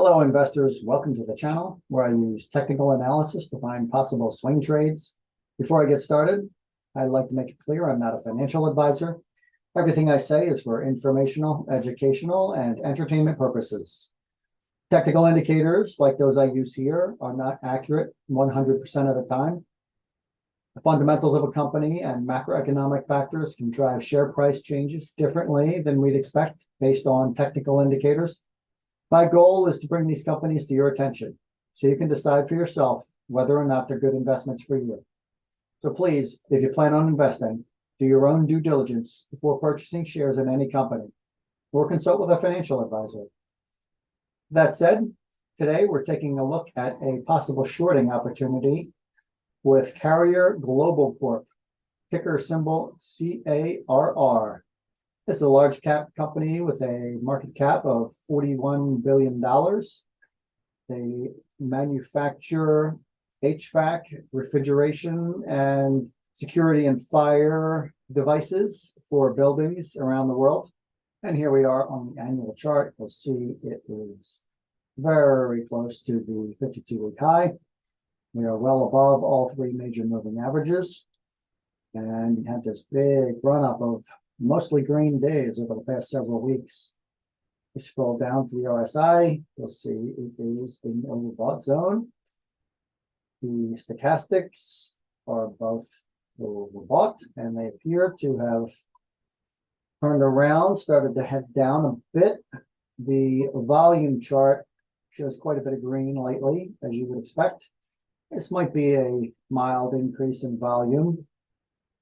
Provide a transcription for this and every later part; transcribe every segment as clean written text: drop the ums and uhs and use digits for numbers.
Hello, investors. Welcome to the channel where I use technical analysis to find possible swing trades. Before I get started, I'd like to make it clear I'm not a financial advisor. Everything I say is for informational, educational, and entertainment purposes. Technical indicators, like those I use here, are not accurate 100% of the time. The fundamentals of a company and macroeconomic factors can drive share price changes differently than we'd expect based on technical indicators. My goal is to bring these companies to your attention so you can decide for yourself whether or not they're good investments for you. So please, if you plan on investing, do your own due diligence before purchasing shares in any company, or consult with a financial advisor. That said, today we're taking a look at a possible shorting opportunity with Carrier Global Corp, ticker symbol CARR. It's a large cap company with a market cap of $41 billion. They manufacture HVAC, refrigeration, and security and fire devices for buildings around the world. And here we are on the annual chart. You'll see it is very close to the 52-week high. We are well above all three major moving averages. And you have this big run-up of mostly green days over the past several weeks. If you scroll down to the RSI, you'll see it is in the overbought zone. The stochastics are both overbought, and they appear to have turned around, started to head down a bit. The volume chart shows quite a bit of green lately, as you would expect. This might be a mild increase in volume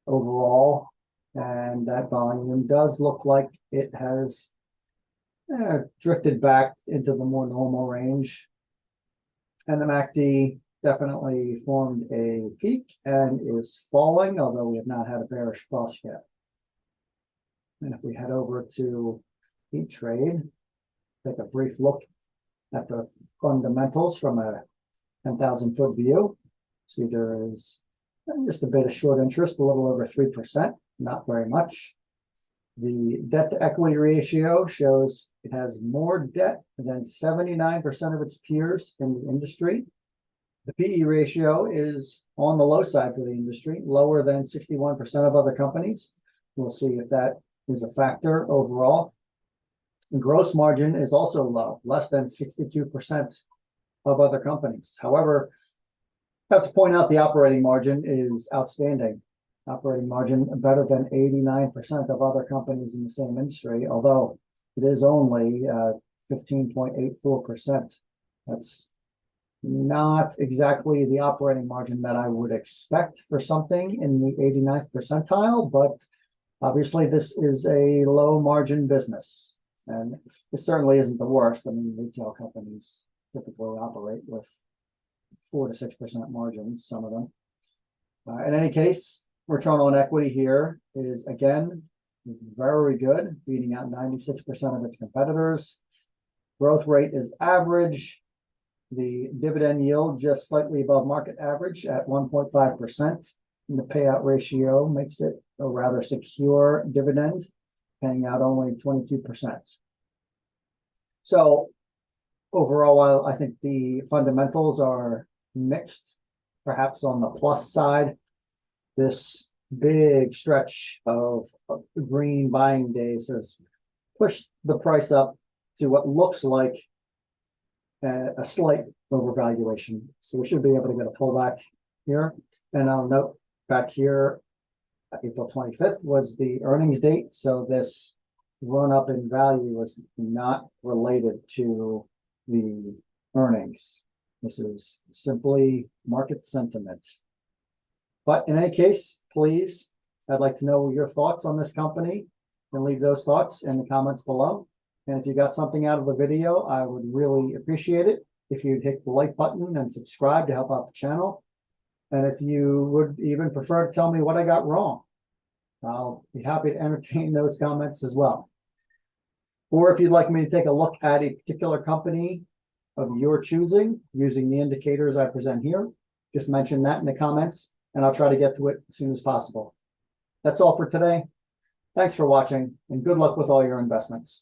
overall, and that volume does look like it has drifted back into the more normal range. And the MACD definitely formed a peak and is falling, although we have not had a bearish cross yet. And if we head over to E-Trade, take a brief look at the fundamentals from a 10,000-foot view. See, there is just a bit of short interest, a little over 3%. Not very much. The debt to equity ratio shows it has more debt than 79% of its peers in the industry. The PE ratio is on the low side for the industry, lower than 61% of other companies. We'll see if that is a factor overall. The gross margin is also low, less than 62% of other companies. However, I have to point out the operating margin is outstanding. Operating margin better than 89% of other companies in the same industry, although it is only 15.84%. That's not exactly the operating margin that I would expect for something in the 89th percentile, but obviously this is a low margin business. And this certainly isn't the worst. I mean, retail companies typically operate with 4 to 6% margins, some of them. In any case, return on equity here is, again, very good, beating out 96% of its competitors. Growth rate is average. The dividend yield just slightly above market average at 1.5%. And the payout ratio makes it a rather secure dividend, paying out only 22%. So overall, while I think the fundamentals are mixed, perhaps on the plus side, this big stretch of green buying days has pushed the price up to what looks like a slight overvaluation. So we should be able to get a pullback here. And I'll note back here, April 25th was the earnings date. So this run up in value was not related to the earnings. This is simply market sentiment. But in any case, please, I'd like to know your thoughts on this company, and leave those thoughts in the comments below. And if you got something out of the video, I would really appreciate it if you'd hit the like button and subscribe to help out the channel. And if you would even prefer to tell me what I got wrong, I'll be happy to entertain those comments as well. Or if you'd like me to take a look at a particular company of your choosing using the indicators I present here, just mention that in the comments, and I'll try to get to it as soon as possible. That's all for today. Thanks for watching, and good luck with all your investments.